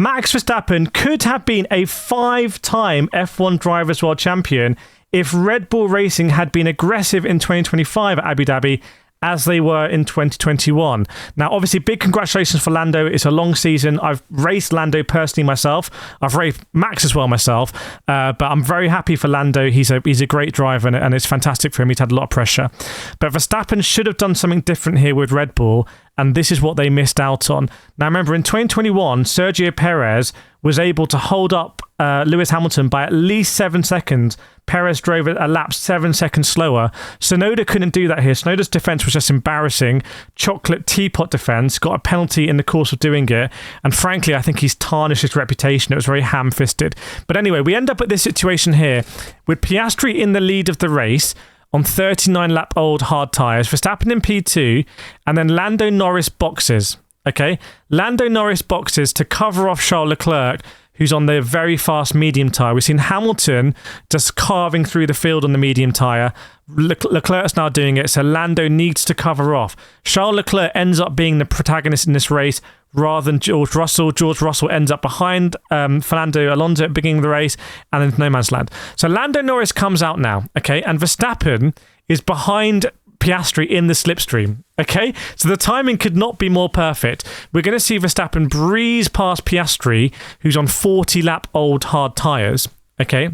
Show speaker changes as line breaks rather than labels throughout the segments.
Max Verstappen could have been a 5-time F1 Drivers' World Champion if Red Bull Racing had been aggressive in 2025 at Abu Dhabi as they were in 2021. Now, obviously, big congratulations for Lando. It's a long season. I've raced Lando personally myself. I've raced Max as well myself. But I'm very happy for Lando. He's a great driver, and it's fantastic for him. He's had a lot of pressure. But Verstappen should have done something different here with Red Bull, and this is what they missed out on. Now, remember, in 2021, Sergio Perez was able to hold up Lewis Hamilton by at least 7 seconds. Perez drove a lap 7 seconds slower. Tsunoda couldn't do that here. Tsunoda's defense was just embarrassing. Chocolate teapot defense, got a penalty in the course of doing it. And frankly, I think he's tarnished his reputation. It was very ham-fisted. But anyway, we end up at this situation here with Piastri in the lead of the race on 39-lap-old hard tyres, Verstappen in P2, and then Lando Norris boxes. Okay? Lando Norris boxes to cover off Charles Leclerc, who's on the very fast medium tyre. We've seen Hamilton just carving through the field on the medium tyre. Leclerc's now doing it, so Lando needs to cover off. Charles Leclerc ends up being the protagonist in this race rather than George Russell. George Russell ends up behind Fernando Alonso at the beginning of the race, and then no man's land. So Lando Norris comes out now, okay, and Verstappen is behind Piastri in the slipstream. Okay, so the timing could not be more perfect. We're going to see Verstappen breeze past Piastri, who's on 40-lap-old hard tyres. Okay,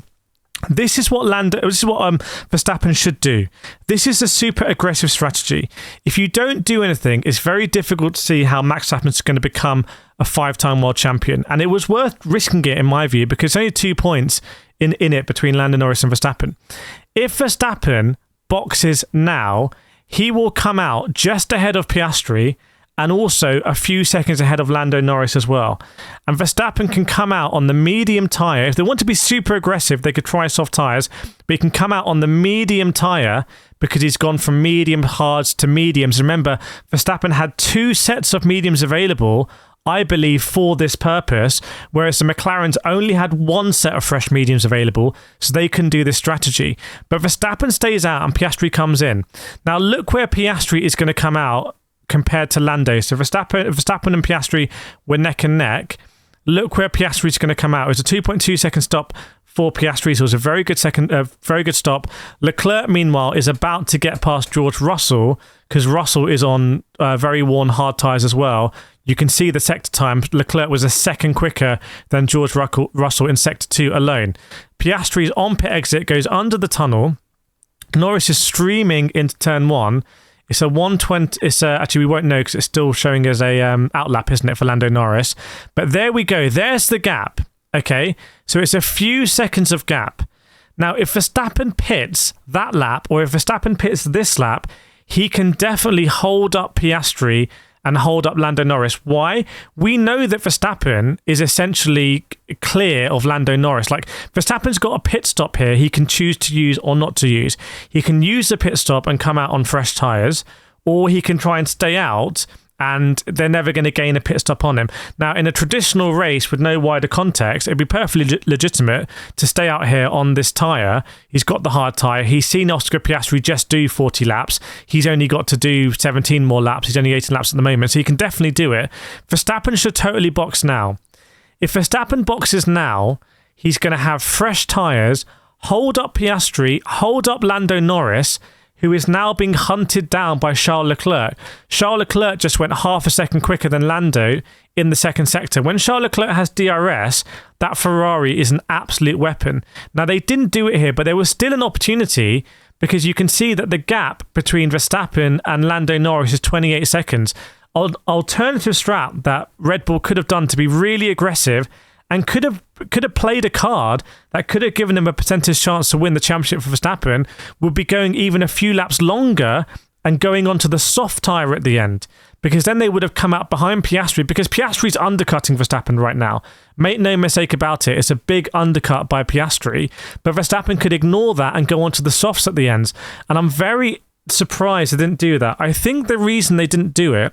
this is what Verstappen should do. This is a super aggressive strategy. If you don't do anything, it's very difficult to see how Max Verstappen is going to become a 5-time world champion. And it was worth risking it, in my view, because only 2 points in it between Lando Norris and Verstappen. If Verstappen boxes now, he will come out just ahead of Piastri and also a few seconds ahead of Lando Norris as well. And Verstappen can come out on the medium tyre. If they want to be super aggressive, they could try soft tyres, but he can come out on the medium tyre because he's gone from medium hards to mediums. Remember, Verstappen had 2 sets of mediums available, I believe, for this purpose, whereas the McLarens only had 1 set of fresh mediums available, so they can do this strategy. But Verstappen stays out and Piastri comes in. Now look where Piastri is going to come out compared to Lando. So Verstappen and Piastri were neck and neck. Look where Piastri is going to come out. It was a 2.2 second stop for Piastri, so it was a very good stop. Leclerc, meanwhile, is about to get past George Russell because Russell is on very worn hard tyres as well. You can see the sector time. Leclerc was a second quicker than George Russell in sector 2 alone. Piastri's on pit exit, goes under the tunnel. Norris is streaming into turn 1. It's a 120. Actually, we won't know because it's still showing as a outlap, isn't it, for Lando Norris? But there we go. There's the gap. Okay, so it's a few seconds of gap. Now, if Verstappen pits that lap, or if Verstappen pits this lap, he can definitely hold up Piastri and hold up Lando Norris. Why? We know that Verstappen is essentially clear of Lando Norris. Like, Verstappen's got a pit stop here he can choose to use or not to use. He can use the pit stop and come out on fresh tyres, or he can try and stay out and they're never going to gain a pit stop on him. Now, in a traditional race with no wider context, it'd be perfectly legitimate to stay out here on this tyre. He's got the hard tyre. He's seen Oscar Piastri just do 40 laps. He's only got to do 17 more laps. He's only 18 laps at the moment, so he can definitely do it. Verstappen should totally box now. If Verstappen boxes now, he's going to have fresh tyres, hold up Piastri, hold up Lando Norris, who is now being hunted down by Charles Leclerc. Charles Leclerc just went half a second quicker than Lando in the second sector. When Charles Leclerc has DRS, that Ferrari is an absolute weapon. Now, they didn't do it here, but there was still an opportunity because you can see that the gap between Verstappen and Lando Norris is 28 seconds. Alternative strat that Red Bull could have done to be really aggressive and could have played a card that could have given him a percentage chance to win the championship for Verstappen would be going even a few laps longer and going onto the soft tyre at the end, because then they would have come out behind Piastri, because Piastri's undercutting Verstappen right now. Make no mistake about it, it's a big undercut by Piastri, but Verstappen could ignore that and go onto the softs at the ends. And I'm very surprised they didn't do that. I think the reason they didn't do it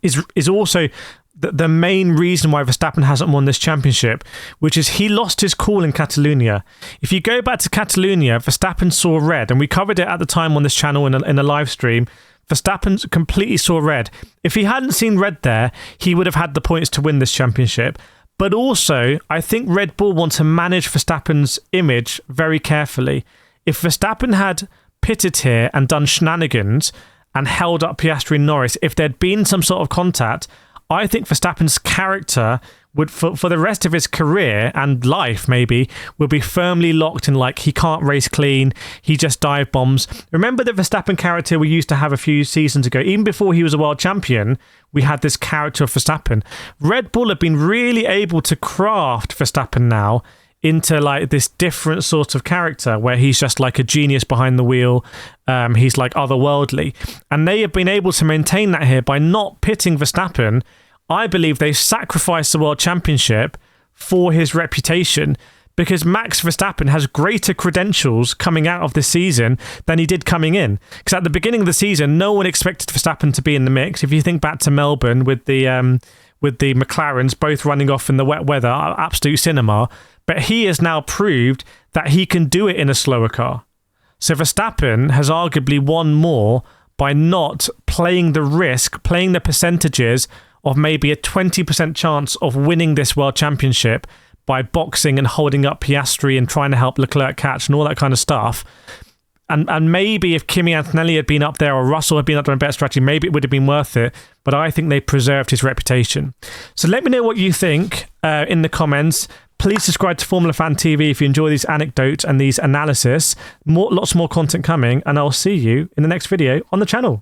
is also the main reason why Verstappen hasn't won this championship, which is he lost his cool in Catalonia. If you go back to Catalonia, Verstappen saw red, and we covered it at the time on this channel in a live stream. Verstappen completely saw red. If he hadn't seen red there, he would have had the points to win this championship. But also, I think Red Bull want to manage Verstappen's image very carefully. If Verstappen had pitted here and done shenanigans and held up Piastri and Norris, if there'd been some sort of contact, I think Verstappen's character would, for the rest of his career and life maybe, will be firmly locked in like he can't race clean, he just dive bombs. Remember the Verstappen character we used to have a few seasons ago? Even before he was a world champion, we had this character of Verstappen. Red Bull have been really able to craft Verstappen now into like this different sort of character where he's just like a genius behind the wheel. He's like otherworldly. And they have been able to maintain that here by not pitting Verstappen. I believe they've sacrificed the World Championship for his reputation, because Max Verstappen has greater credentials coming out of this season than he did coming in. Because at the beginning of the season, no one expected Verstappen to be in the mix. If you think back to Melbourne with the McLarens both running off in the wet weather, absolute cinema. But he has now proved that he can do it in a slower car. So Verstappen has arguably won more by not playing the risk, playing the percentages of maybe a 20% chance of winning this World Championship by boxing and holding up Piastri and trying to help Leclerc catch and all that kind of stuff. And maybe if Kimi Antonelli had been up there or Russell had been up there on a better strategy, maybe it would have been worth it. But I think they preserved his reputation. So let me know what you think in the comments. Please subscribe to Formula Fan TV if you enjoy these anecdotes and these analysis. Lots more content coming, and I'll see you in the next video on the channel.